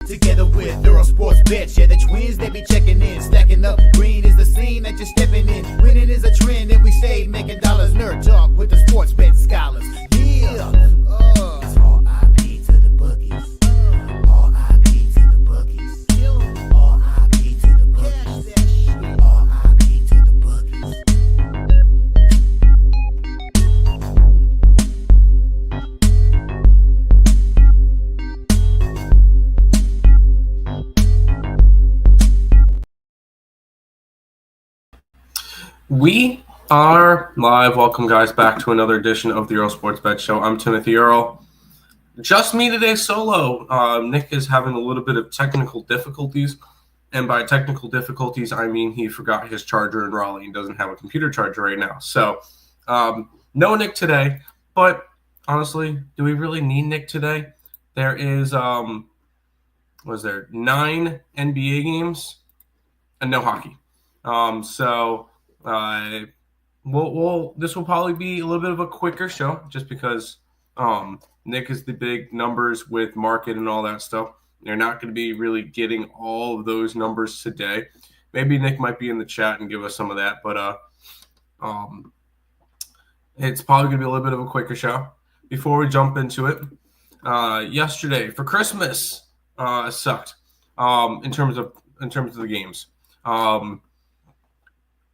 Together with Earle Sports Bets, yeah, the twins, they be checking in. Stacking up, green is the scene that you're stepping in. Winning is a trend, and we stay making dollars. Nerd talk with the sports bet scholars. Yeah, it's R.I.P. to the bookies. R.I.P. to the bookies. R.I.P. to the bookies. R.I.P. to the bookies. We are live. Welcome, guys, back to another edition of the Earle Sports Bet Show. I'm Timothy Earle. Just me today solo. Nick is having a little bit of technical difficulties. And by technical difficulties, I mean he forgot his charger in Raleigh and doesn't have a computer charger right now. So no Nick today. But honestly, do we really need Nick today? There is, 9 NBA games and no hockey. This will probably be a little bit of a quicker show just because Nick is the big numbers with market and all that stuff. They're not going to be really getting all of those numbers today. Maybe Nick might be in the chat and give us some of that, but it's probably going to be a little bit of a quicker show. Before we jump into it, yesterday for Christmas sucked in terms of the games.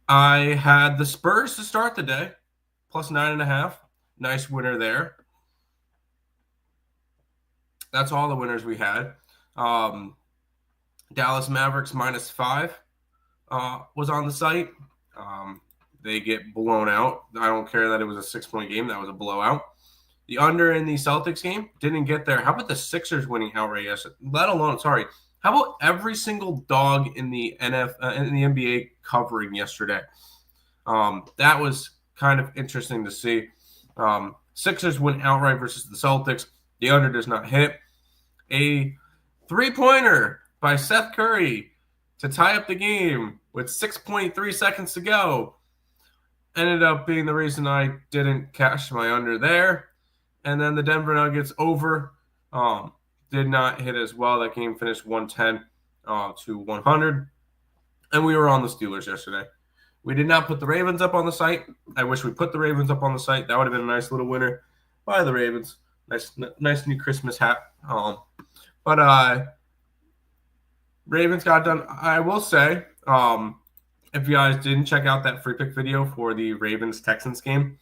I had the Spurs to start the day, plus 9.5. Nice winner there. That's all the winners we had. Dallas Mavericks -5 was on the site. They get blown out. I don't care that it was a 6-point game. That was a blowout. The under in the Celtics game didn't get there. How about the Sixers winning outright yesterday? How about every single dog in the in the NBA covering yesterday? That was kind of interesting to see. Sixers win outright versus the Celtics. The under does not hit. A 3-pointer by Seth Curry to tie up the game with 6.3 seconds to go ended up being the reason I didn't cash my under there. And then the Denver Nuggets over did not hit as well. That game finished 110 to 100. And we were on the Steelers yesterday. We did not put the Ravens up on the site. I wish we put the Ravens up on the site. That would have been a nice little winner by the Ravens. Nice new Christmas hat. But Ravens got done. I will say, if you guys didn't check out that free pick video for the Ravens-Texans game,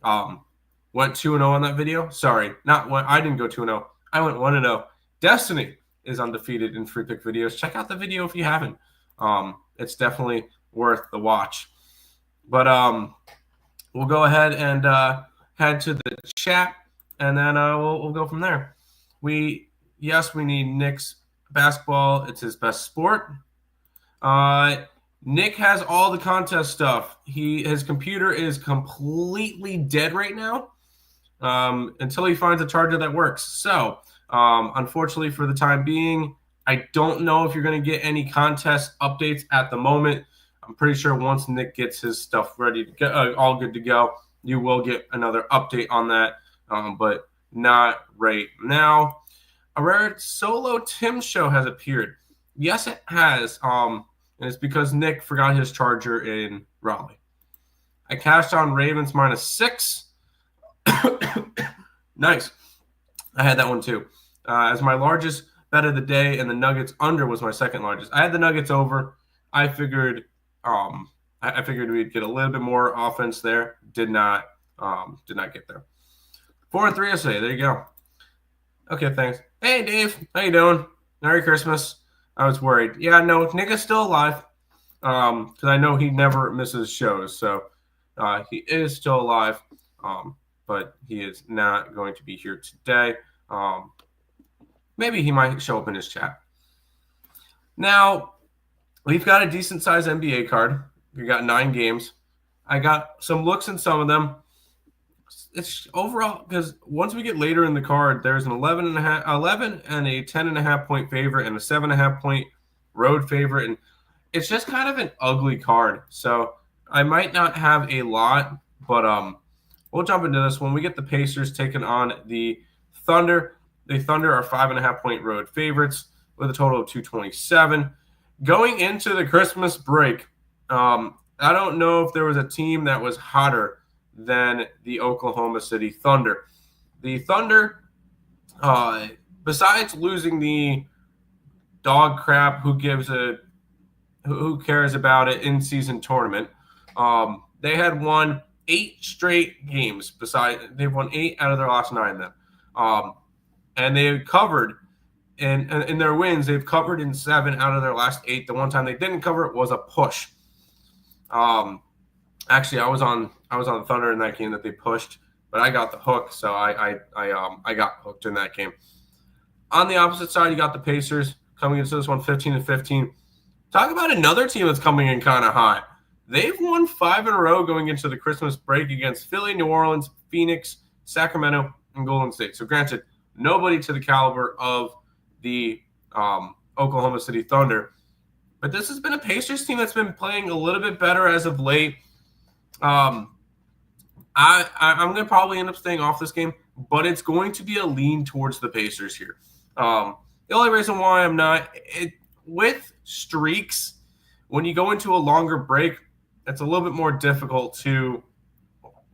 went 2-0 on that video. Sorry, not one. I didn't go 2-0. I went 1-0. Destiny is undefeated in free pick videos. Check out the video if you haven't. It's definitely worth the watch. But we'll go ahead and head to the chat, and then we'll go from there. We need Nick's basketball. It's his best sport. Nick has all the contest stuff. His computer is completely dead right now until he finds a charger that works. So, unfortunately for the time being, I don't know if you're going to get any contest updates at the moment. I'm pretty sure once Nick gets his stuff ready to go, all good to go, you will get another update on that, but not right now. A rare solo Tim show has appeared. Yes, it has. And it's because Nick forgot his charger in Raleigh. I cashed on Ravens -6. Nice. I had that one too. As my largest bet of the day, and the Nuggets under was my second largest. I had the Nuggets over. I figured we'd get a little bit more offense there. Did not get there. 4-3 yesterday. There you go. Okay, thanks. Hey, Dave. How you doing? Merry Christmas. I was worried. Yeah, no, Nick is still alive. Because I know he never misses shows. So he is still alive. But he is not going to be here today. Maybe he might show up in his chat. Now, we've got a decent-sized NBA card. We got 9 games. I got some looks in some of them. It's overall, because once we get later in the card, there's an 11 and a 10.5 point favorite and a 7.5 point road favorite. And it's just kind of an ugly card. So I might not have a lot, but we'll jump into this one. We get the Pacers taking on the Thunder. The Thunder are 5.5 point road favorites. with a total of 227. Going into the Christmas break, I don't know if there was a team that was hotter than the Oklahoma City Thunder. The Thunder, besides losing the dog crap, who cares about it in-season tournament, they had won 8 straight games. They've won 8 out of their last 9 then. And they've covered in their wins, they've covered in 7 out of their last 8. The one time they didn't cover it was a push. Actually, I was on the Thunder in that game that they pushed, but I got the hook, so I got hooked in that game. On the opposite side, you got the Pacers coming into this one 15-15. Talk about another team that's coming in kind of hot. They've won 5 in a row going into the Christmas break against Philly, New Orleans, Phoenix, Sacramento, and Golden State. So granted, nobody to the caliber of the Oklahoma City Thunder. But this has been a Pacers team that's been playing a little bit better as of late. I'm going to probably end up staying off this game, but it's going to be a lean towards the Pacers here. The only reason why I'm not with streaks, when you go into a longer break, it's a little bit more difficult to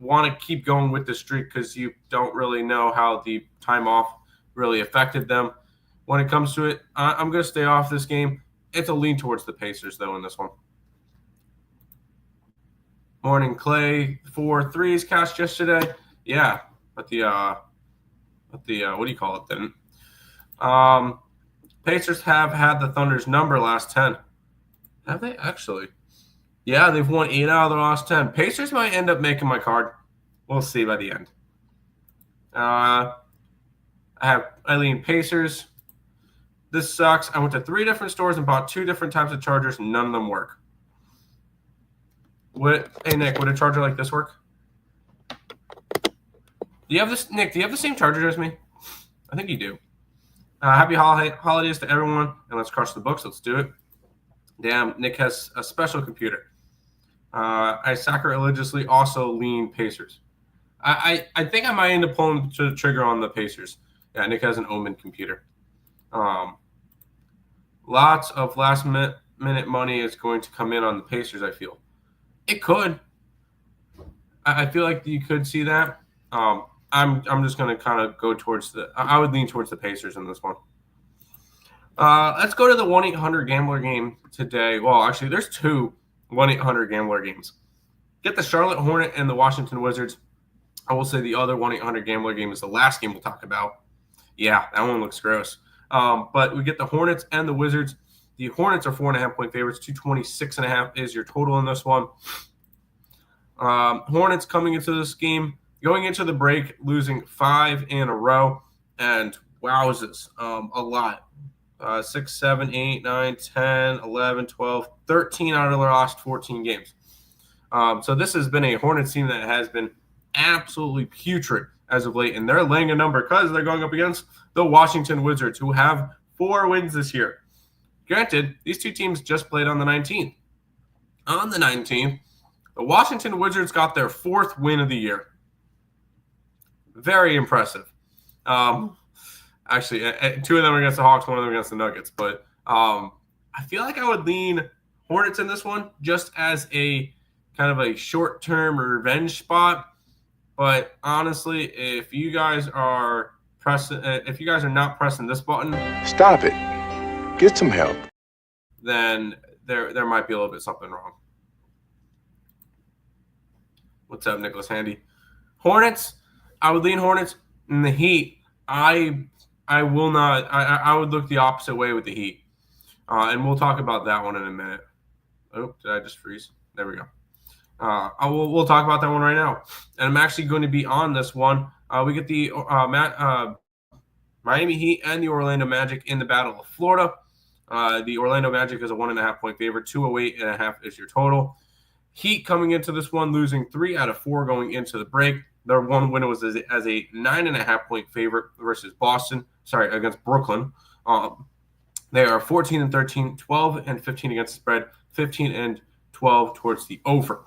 want to keep going with the streak because you don't really know how the time off really affected them. When it comes to it, I'm going to stay off this game. It's a lean towards the Pacers, though, in this one. Morning, Clay. 4 threes cashed yesterday. Yeah, but the what do you call it then? Pacers have had the Thunder's number last 10. Have they actually? Yeah, they've won 8 out of their last 10. Pacers might end up making my card. We'll see by the end. I lean Pacers. This sucks. I went to 3 different stores and bought 2 different types of chargers. None of them work. Hey, Nick, would a charger like this work? Do you have this, Nick? Do you have the same charger as me? I think you do. Happy holidays to everyone, and let's crush the books. Let's do it. Damn, Nick has a special computer. I sacrilegiously also lean Pacers. I think I might end up pulling the trigger on the Pacers. Yeah, Nick has an Omen computer. Lots of last minute money is going to come in on the Pacers, I feel. It could. I feel like you could see that. I'm just going to kind of go towards I would lean towards the Pacers in this one. Let's go to the 1-800-GAMBLER game today. Well, actually, there's 2 1-800-GAMBLER games. Get the Charlotte Hornet and the Washington Wizards. I will say the other 1-800-GAMBLER game is the last game we'll talk about. Yeah, that one looks gross. But we get the Hornets and the Wizards. The Hornets are 4.5-point favorites. 226.5 is your total in this one. Hornets coming into this game, going into the break, losing 5 in a row. And wowzers, a lot. 6, 7, 8, 9, 10, 11, 12, 13 out of their last 14 games. So this has been a Hornets team that has been absolutely putrid as of late. And they're laying a number because they're going up against the Washington Wizards, who have 4 wins this year. Granted, these 2 teams just played on the 19th. On the 19th, the Washington Wizards got their 4th win of the year. Very impressive. Actually, 2 of them are against the Hawks, 1 of them against the Nuggets. But I feel like I would lean Hornets in this one just as a kind of a short-term revenge spot. But honestly, if you guys are not pressing this button, stop it. Get some help. Then there might be a little bit something wrong. What's up, Nicholas Handy? Hornets. I would lean Hornets. In the Heat, I will not. I would look the opposite way with the Heat, and we'll talk about that one in a minute. Oh, did I just freeze? There we go. We'll talk about that one right now, and I'm actually going to be on this one. We get the Miami Heat and the Orlando Magic in the Battle of Florida. The Orlando Magic is a 1.5-point favorite. 208.5 is your total. Heat coming into this one, losing 3 out of 4 going into the break. Their one win was as a 9.5-point favorite versus against Brooklyn. They are 14-13, 12-15 against the spread, 15-12 towards the over.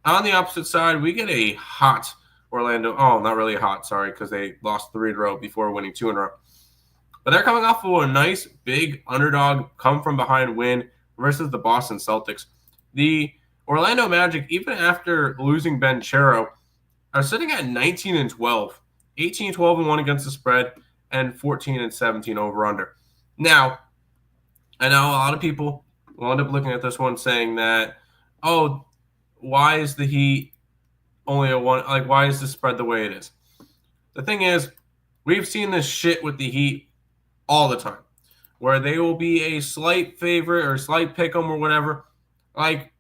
On the opposite side, we get a hot Orlando. Oh, not really hot, sorry, because they lost 3 in a row before winning 2 in a row. But they're coming off of a nice big underdog come from behind win versus the Boston Celtics. The Orlando Magic, even after losing Ben Chero, are sitting at 19-12, 18-12-1 against the spread, and 14-17 over under. Now, I know a lot of people will end up looking at this one saying that, oh, why is the Heat only a one? Like, why is the spread the way it is? The thing is, we've seen this shit with the Heat all the time, where they will be a slight favorite or slight pick 'em or whatever. Like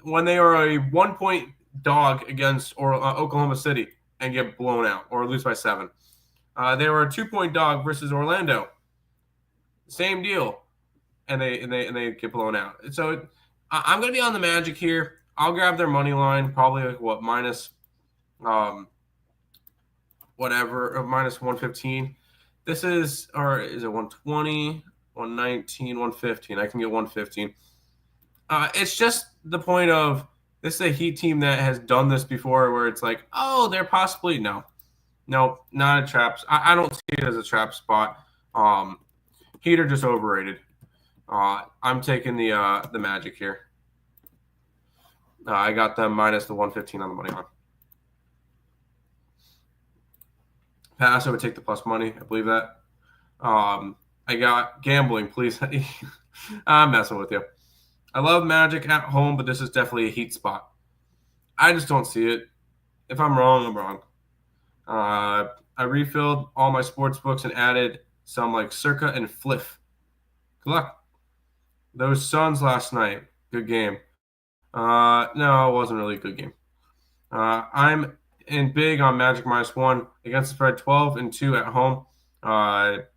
when they are a 1-point dog against Oklahoma City and get blown out or lose by 7. They were a 2-point dog versus Orlando. Same deal, and they get blown out. So I'm going to be on the Magic here. I'll grab their money line, probably like what minus minus 115. This is, or is it 120, 119, 115? I can get 115. It's just the point of this is a Heat team that has done this before where it's like, oh, they're possibly, no, not a trap. I don't see it as a trap spot. Heat are just overrated. I'm taking the Magic here. I got them minus the 115 on the money line. Pass, I would take the plus money. I believe that. I got gambling, please. I'm messing with you. I love Magic at home, but this is definitely a Heat spot. I just don't see it. If I'm wrong, I'm wrong. I refilled all my sports books and added some like Circa and Fliff. Good luck. Those Suns last night, good game. No, it wasn't really a good game. I'm in big on Magic -1 against the spread, 12-2 at home.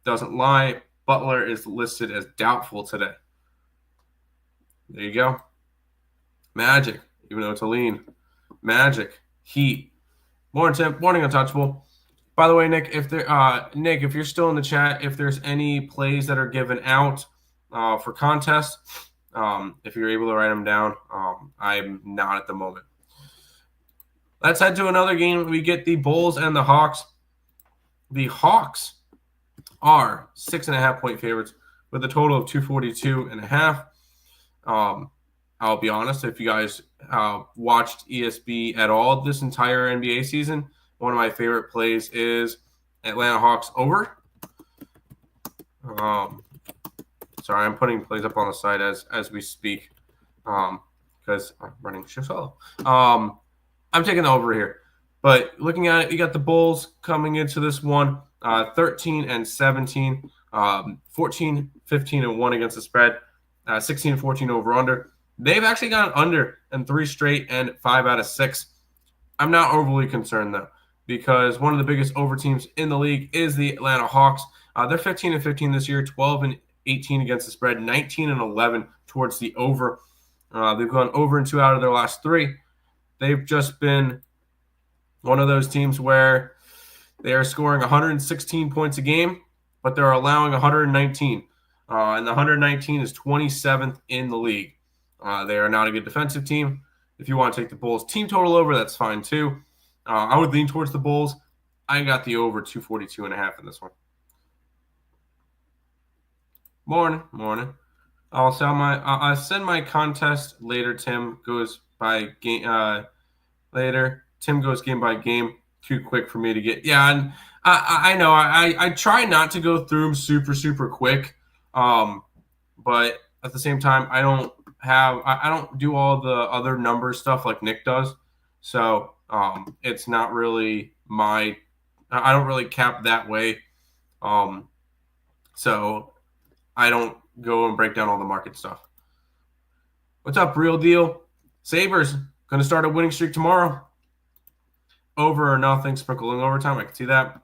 Doesn't lie. Butler is listed as doubtful today. There you go. Magic, even though it's a lean. Magic, Heat. Morning untouchable. By the way, Nick, if you're still in the chat, if there's any plays that are given out for contests, if you're able to write them down, I'm not at the moment. Let's head to another game. We get the Bulls and the Hawks. The Hawks are 6.5-point favorites with a total of 242.5. I'll be honest, if you guys watched ESB at all this entire NBA season, one of my favorite plays is Atlanta Hawks over. Sorry, I'm putting plays up on the side as we speak because I'm running show solo. I'm taking the over here. But looking at it, you got the Bulls coming into this one 13-17, 14-15-1 against the spread, 16-14 over under. They've actually gone under in 3 straight and 5 out of 6. I'm not overly concerned though, because one of the biggest over teams in the league is the Atlanta Hawks. They're 15-15 this year, 12-18 against the spread, 19-11 towards the over. They've gone over in 2 out of their last 3. They've just been one of those teams where they are scoring 116 points a game, but they're allowing 119. And the 119 is 27th in the league. They are not a good defensive team. If you want to take the Bulls team total over, that's fine too. I would lean towards the Bulls. I got the over 242.5 in this one. Morning. I'll send my contest later. Tim goes by game later. Tim goes game by game. Too quick for me to get. Yeah, and I know. I try not to go through them super quick. But at the same time, I don't do all the other number stuff like Nick does. So it's not really I don't really cap that way. So I don't go and break down all the market stuff. What's up, Real Deal? Sabres going to start a winning streak tomorrow. Over or nothing, sprinkling overtime. I can see that.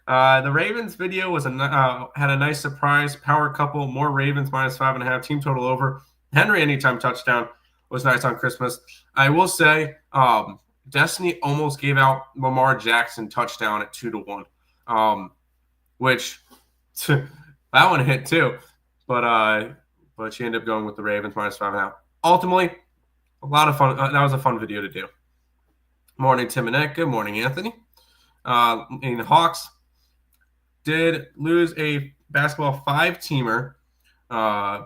The Ravens video was had a nice surprise. Power couple, more Ravens -5.5. Team total over. Henry anytime touchdown was nice on Christmas. I will say, Destiny almost gave out Lamar Jackson touchdown at 2-1, which that one hit too. But she ended up going with the Ravens -5.5. Ultimately, a lot of fun. That was a fun video to do. Morning, Tim and Nick. Good morning, Anthony. And the Hawks did lose a basketball 5-teamer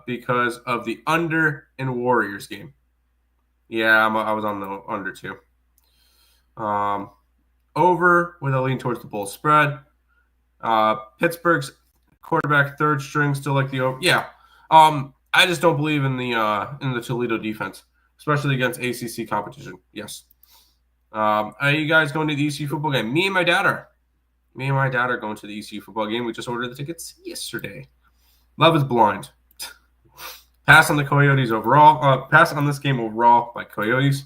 because of the under in Warriors game. Yeah, I was on the under too. Over with a lean towards the Bulls spread. Pittsburgh's quarterback, third string, still like the over. Yeah. I just don't believe in the Toledo defense, especially against ACC competition. Yes. Are you guys going to the ECU football game? Me and my dad are. Me and my dad are going to the ECU football game. We just ordered the tickets yesterday. Love is blind. Pass on the Coyotes overall. Pass on this game overall by Coyotes.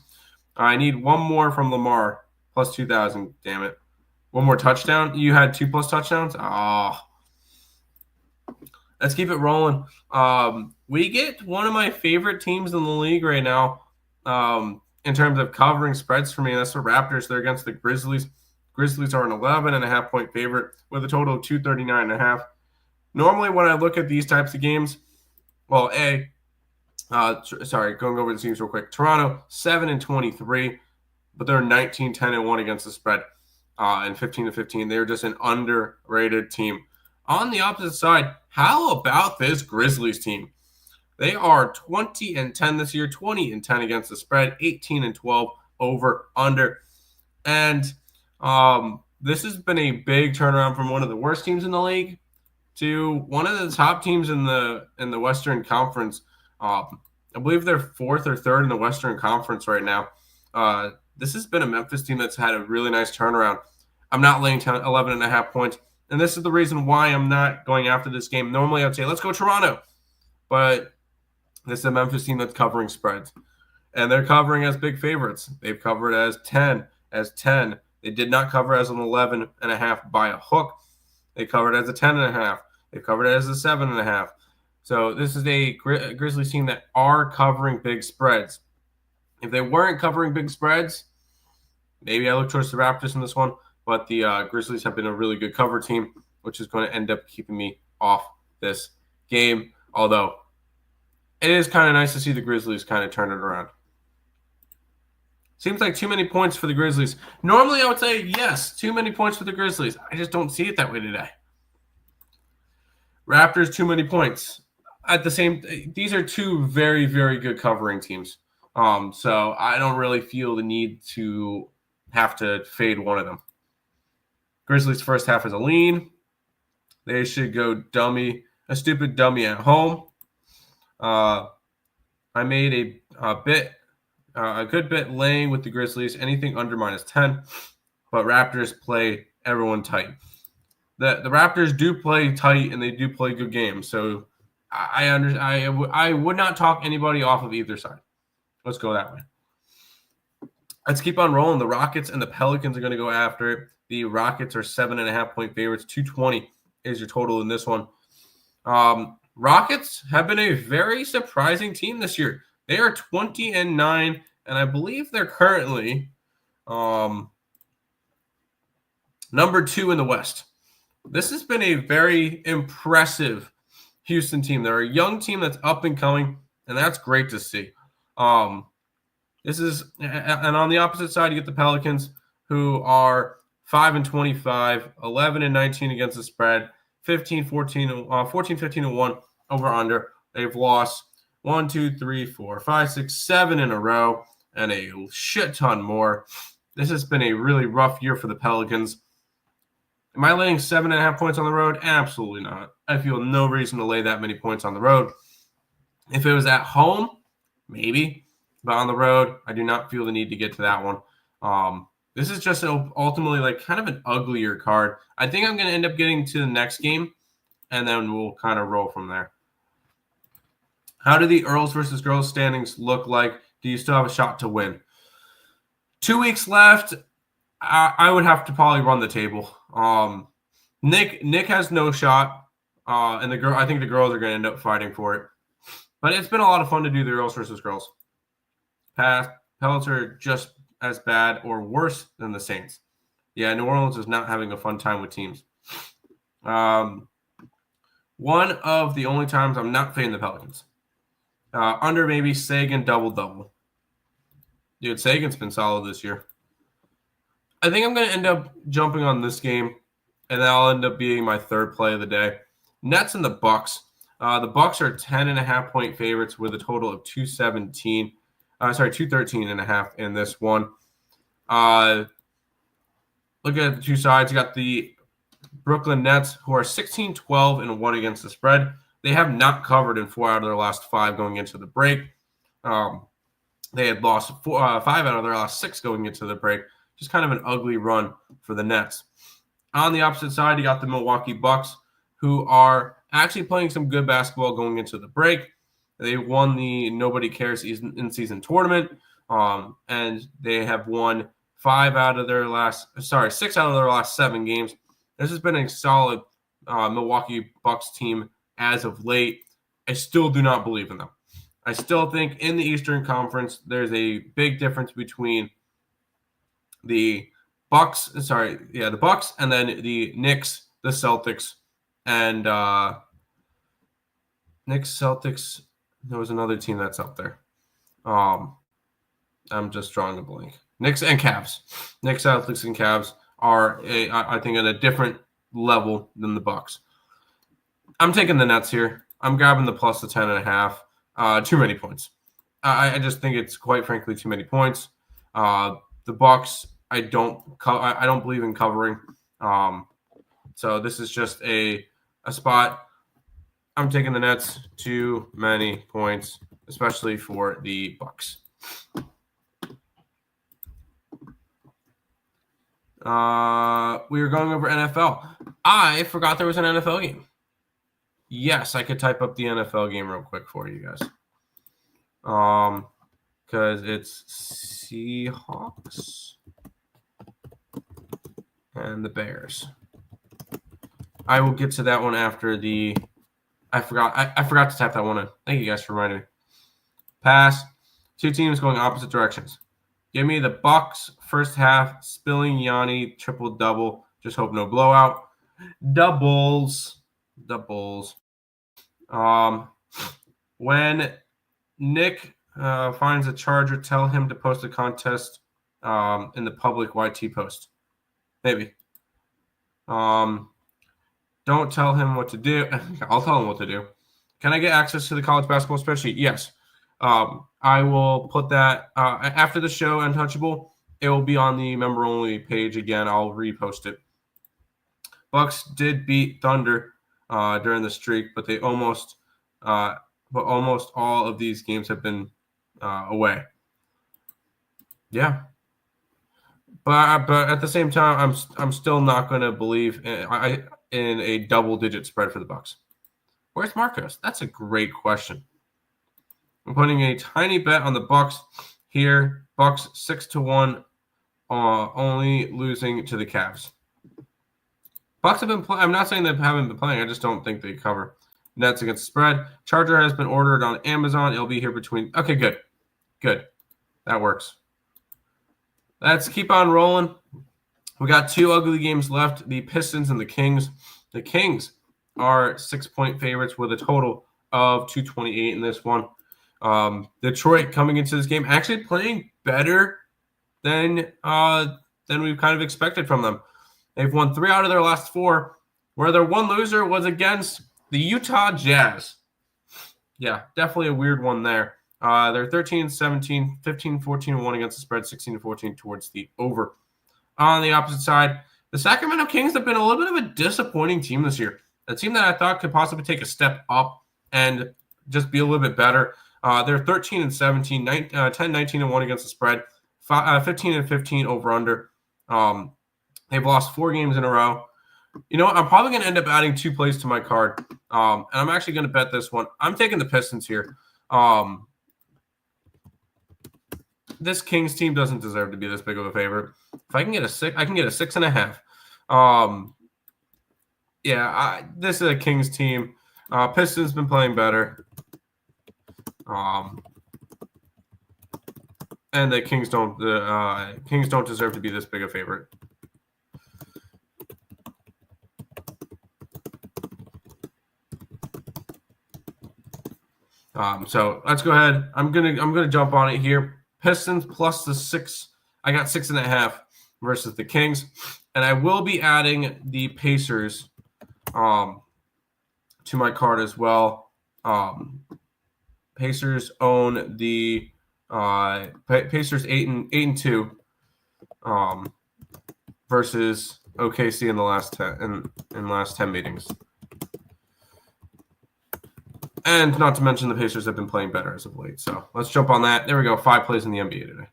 I need one more from Lamar, plus 2,000. Damn it. One more touchdown. You had 2+ touchdowns? Let's keep it rolling. We get one of my favorite teams in the league right now in terms of covering spreads for me. That's the Raptors. They're against the Grizzlies. Grizzlies are an 11.5-point favorite with a total of 239.5. Normally, when I look at these types of games, well, going over the teams real quick. Toronto 7-23, but they're 19-10-1 against the spread, and 15-15. They're just an underrated team. On the opposite side, how about this Grizzlies team? They are 20-10 this year, 20-10 against the spread, 18-12 over under, and this has been a big turnaround from one of the worst teams in the league to one of the top teams in the Western Conference. I believe they're fourth or third in the Western Conference right now. This has been a Memphis team that's had a really nice turnaround. I'm not laying 11.5 points, and this is the reason why I'm not going after this game. Normally, I'd say, let's go Toronto, but this is a Memphis team that's covering spreads, and they're covering as big favorites. They've covered as 10. They did not cover as an 11.5 by a hook. They covered as a 10.5. They covered it as a 7.5. So this is a Grizzlies team that are covering big spreads. If they weren't covering big spreads, maybe I look towards the Raptors in this one. But the Grizzlies have been a really good cover team, which is going to end up keeping me off this game. Although it is kind of nice to see the Grizzlies kind of turn it around. Seems like too many points for the Grizzlies. Normally, I would say, yes, too many points for the Grizzlies. I just don't see it that way today. Raptors, too many points. These are two very, very good covering teams. So I don't really feel the need to have to fade one of them. Grizzlies first half is a lean. They should go a stupid dummy at home. I made a good bit laying with the Grizzlies, anything under -10, but Raptors play everyone tight. The Raptors do play tight, and they do play good games. So I would not talk anybody off of either side. Let's go that way. Let's keep on rolling. The Rockets and the Pelicans are going to go after it. The Rockets are 7.5-point favorites. 220 is your total in this one. Rockets have been a very surprising team this year. They are 20-9, and I believe they're currently number 2 in the West. This has been a very impressive Houston team. They're a young team that's up and coming, and that's great to see. And on the opposite side, you get the Pelicans, who are 5-25, 11-19 against the spread, 14-15-1 over under. They've lost 1, 2, 3, 4, 5, 6, 7 in a row, and a shit ton more. This has been a really rough year for the Pelicans. Am I laying 7.5 points on the road? Absolutely not. I feel no reason to lay that many points on the road. If it was at home, maybe. But on the road, I do not feel the need to get to that one. This is just ultimately like kind of an uglier card. I think I'm going to end up getting to the next game, and then we'll kind of roll from there. How do the Earls versus Girls standings look like? Do you still have a shot to win? 2 weeks left. I would have to probably run the table. Nick has no shot, and I think the girls are going to end up fighting for it. But it's been a lot of fun to do the Earls versus Girls. Pellets are just as bad or worse than the Saints. Yeah, New Orleans is not having a fun time with teams. One of the only times I'm not fading the Pelicans. Under maybe Sagan double-double. Dude, Sagan's been solid this year. I think I'm going to end up jumping on this game, and that'll end up being my third play of the day. Nets and the Bucks. The Bucks are 10.5-point favorites with a total of 213 and a half in this one. Looking at the two sides, you got the Brooklyn Nets, who are 16-12-1 against the spread. They have not covered in 4 out of their last 5 going into the break. They had lost 5 out of their last 6 going into the break. Just kind of an ugly run for the Nets. On the opposite side, you got the Milwaukee Bucks, who are actually playing some good basketball going into the break. They won the Nobody Cares in-season tournament, and they have won 6 out of their last 7 games. This has been a solid Milwaukee Bucks team as of late. I still do not believe in them. I still think in the Eastern Conference, there's a big difference between the Bucks, the Bucks, and then the Knicks, the Celtics, and Knicks, Celtics. There was another team that's up there. I'm just drawing a blank. Knicks and Cavs. Knicks, Celtics, and Cavs are, I think, at a different level than the Bucks. I'm taking the Nets here. I'm grabbing the plus the 10.5. Too many points. I just think it's quite frankly too many points. The Bucks, I don't believe in covering. So this is just a spot. I'm taking the Nets. Too many points, especially for the Bucks. We were going over NFL. I forgot there was an NFL game. Yes, I could type up the NFL game real quick for you guys. Because it's Seahawks and the Bears. I will get to that one after the. I forgot to tap that one in. Thank you guys for reminding me. Pass. 2 teams going opposite directions. Give me the Bucks first half. Spilling Yanni triple double. Just hope no blowout. Doubles. When Nick finds a Charger, tell him to post a contest in the public YT post. Maybe. Don't tell him what to do. I'll tell him what to do. Can I get access to the college basketball spreadsheet? Yes. I will put that after the show, Untouchable. It will be on the member-only page again. I'll repost it. Bucks did beat Thunder during the streak, but they almost all of these games have been away. Yeah. But at the same time, I'm still not going to believe in a double-digit spread for the Bucks. Where's Marcos? That's a great question. I'm putting a tiny bet on the Bucks here. Bucks 6-1, only losing to the Cavs. Bucks have been playing. I'm not saying they haven't been playing. I just don't think they cover. Nets against the spread. Charger has been ordered on Amazon. It'll be here between. Okay, good. That works. Let's keep on rolling. We got 2 ugly games left. The Pistons and the Kings. The Kings are 6-point favorites with a total of 228 in this one. Detroit coming into this game actually playing better than we've kind of expected from them. They've won 3 out of their last 4, where their one loser was against the Utah Jazz. Yeah, definitely a weird one there. They're 13-17, 15-14-1 against the spread, 16-14 towards the over. On the opposite side, the Sacramento Kings have been a little bit of a disappointing team this year. A team that I thought could possibly take a step up and just be a little bit better. They're 13-17, 10-19-1 against the spread, 15-15 over under. They've lost 4 games in a row. You know what? I'm probably going to end up adding 2 plays to my card, and I'm actually going to bet this one. I'm taking the Pistons here. This Kings team doesn't deserve to be this big of a favorite. If I can get a 6, I can get a 6.5. This is a Kings team. Pistons been playing better. And the Kings don't deserve to be this big a favorite. So let's go ahead. I'm gonna jump on it here. Pistons plus the 6. I got 6.5 versus the Kings, and I will be adding the Pacers to to my card as well. Pacers own the Pacers 8-2 versus OKC in the last 10 meetings. And not to mention the Pacers have been playing better as of late. So let's jump on that. There we go. 5 plays in the NBA today.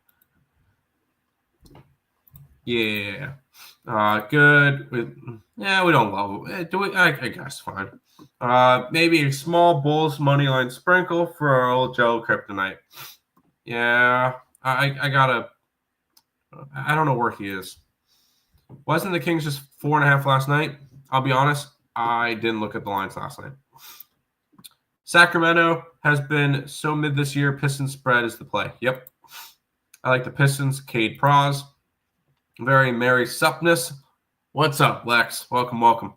Yeah. Good. We don't love it. Do we? I guess fine. Maybe a small Bulls money line sprinkle for our old Joe Kryptonite. Yeah. I don't know where he is. Wasn't the Kings just 4.5 last night? I'll be honest. I didn't look at the lines last night. Sacramento has been so mid this year. Pistons spread is the play. Yep. I like the Pistons. Cade Praz. Very merry supness. What's up, Lex? Welcome.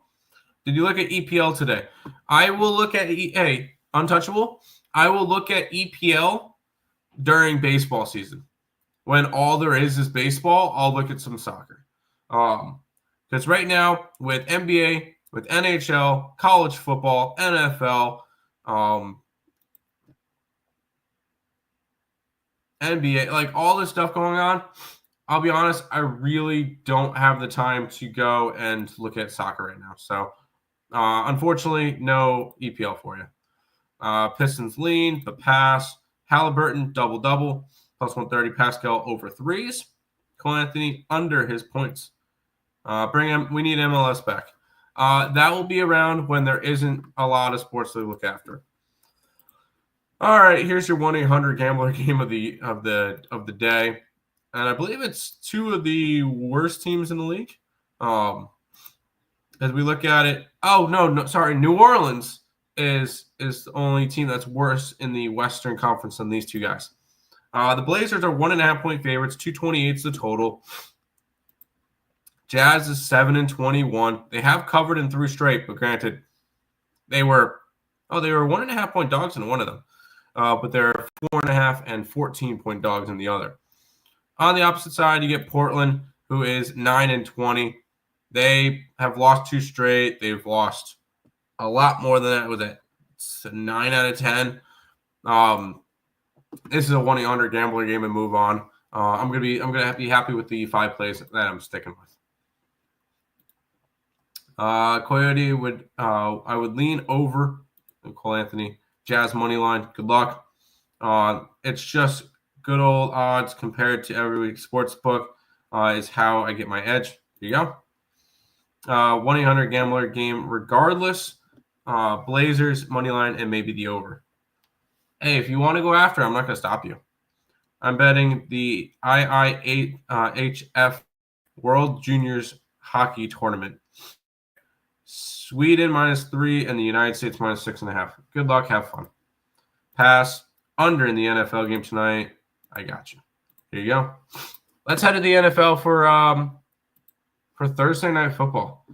Did you look at EPL today? I will look at Untouchable. I will look at EPL during baseball season. When all there is baseball, I'll look at some soccer. Because right now, with NBA, with NHL, college football, NFL, NBA, like all this stuff going on, I'll be honest, I really don't have the time to go and look at soccer right now. So, unfortunately, no EPL for you. Pistons lean, the pass, Halliburton, double-double, plus 130, Pascal over threes. Cole Anthony under his points. Bring him. We need MLS back. That will be around when there isn't a lot of sports to look after. All right, here's your 1-800-GAMBLER game of the day, and I believe it's 2 of the worst teams in the league. As we look at it, New Orleans is the only team that's worse in the Western Conference than these 2 guys. The Blazers are 1.5-point favorites. 228 is the total. Jazz is 7-21. They have covered in 3 straight, but granted, they were 1.5-point dogs in one of them. But they're 4.5 and 14-point dogs in the other. On the opposite side, you get Portland, who is 9-20. They have lost 2 straight. They've lost a lot more than that. Was it 9 out of 10? This is a 1-800-GAMBLER game and move on. I'm gonna be happy with the 5 plays that I'm sticking with. Coyote I would lean over Cole Anthony. Jazz money line. Good luck. It's just good old odds compared to every week. Sportsbook is how I get my edge. Here you go. 1-800-GAMBLER game regardless. Blazers money line and maybe the over. Hey, if you want to go after, I'm not going to stop you. I'm betting the IIHF World Juniors Hockey Tournament. Sweden -3 and the United States -6.5. Good luck. Have fun. Pass under in the NFL game tonight. I got you. Here you go. Let's head to the NFL for Thursday Night Football.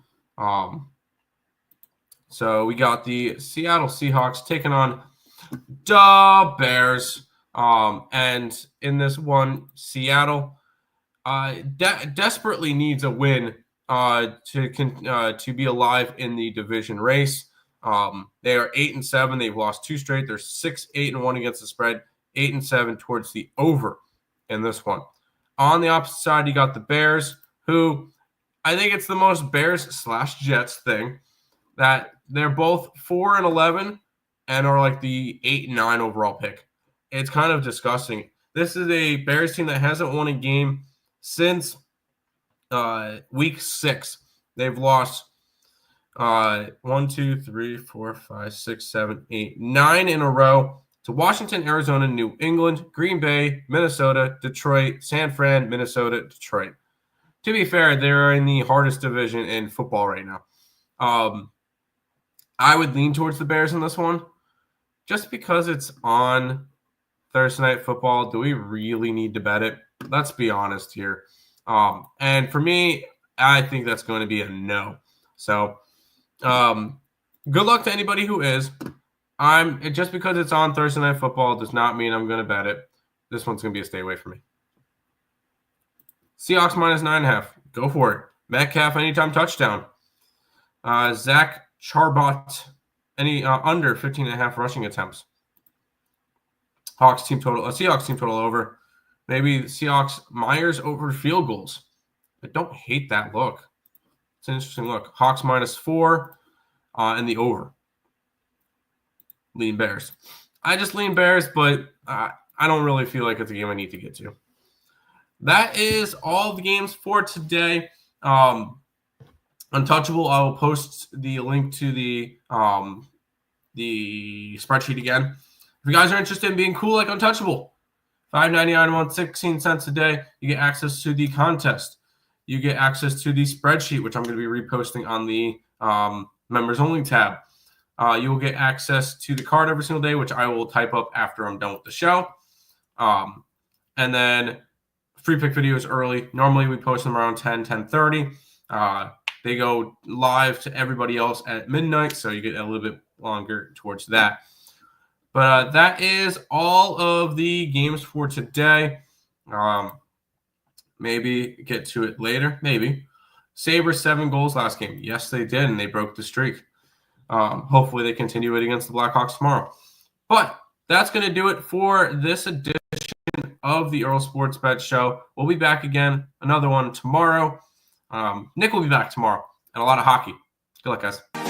So we got the Seattle Seahawks taking on the Bears. And in this one, Seattle desperately needs a win to be alive in the division race. They are 8-7. They've lost 2 straight. They're 6-8-1 against the spread, 8-7 towards the over in this one. On the opposite side, you got the Bears, who I think it's the most Bears/Jets thing that they're both 4-11 and are like the 8-9 overall pick. It's kind of disgusting. This is a Bears team that hasn't won a game since week 6. They've lost 1, 2, 3, 4, 5, 6, 7, 8, 9 in a row to Washington, Arizona, New England, Green Bay, Minnesota, Detroit, San Fran, Minnesota, Detroit. To be fair, they're in the hardest division in football right now. I would lean towards the Bears in this one just because it's on Thursday Night Football. Do we really need to bet it? Let's be honest here. And for me, I think that's going to be a no. So, good luck to anybody who is. Just because it's on Thursday Night Football does not mean I'm going to bet it. This one's going to be a stay away from me. Seahawks -9.5. Go for it. Metcalf anytime touchdown. Zach Charbot any under 15.5 rushing attempts. Seahawks team total over. Maybe Seahawks Myers over field goals. I don't hate that look. It's an interesting look. Hawks -4 and the over. Lean Bears. I just lean Bears, but I don't really feel like it's a game I need to get to. That is all the games for today. Untouchable, I will post the link to the spreadsheet again. If you guys are interested in being cool like Untouchable, $5.99 a month, 16 cents a day. You get access to the contest. You get access to the spreadsheet, which I'm going to be reposting on the members only tab. You will get access to the card every single day, which I will type up after I'm done with the show. And then free pick videos early. Normally we post them around 10:30. They go live to everybody else at midnight, so you get a little bit longer towards that. But that is all of the games for today. Maybe get to it later. Maybe. Sabres 7 goals last game. Yes, they did, and they broke the streak. Hopefully they continue it against the Blackhawks tomorrow. But that's going to do it for this edition of the Earle Sports Bet Show. We'll be back again, another one tomorrow. Nick will be back tomorrow, and a lot of hockey. Good luck, guys.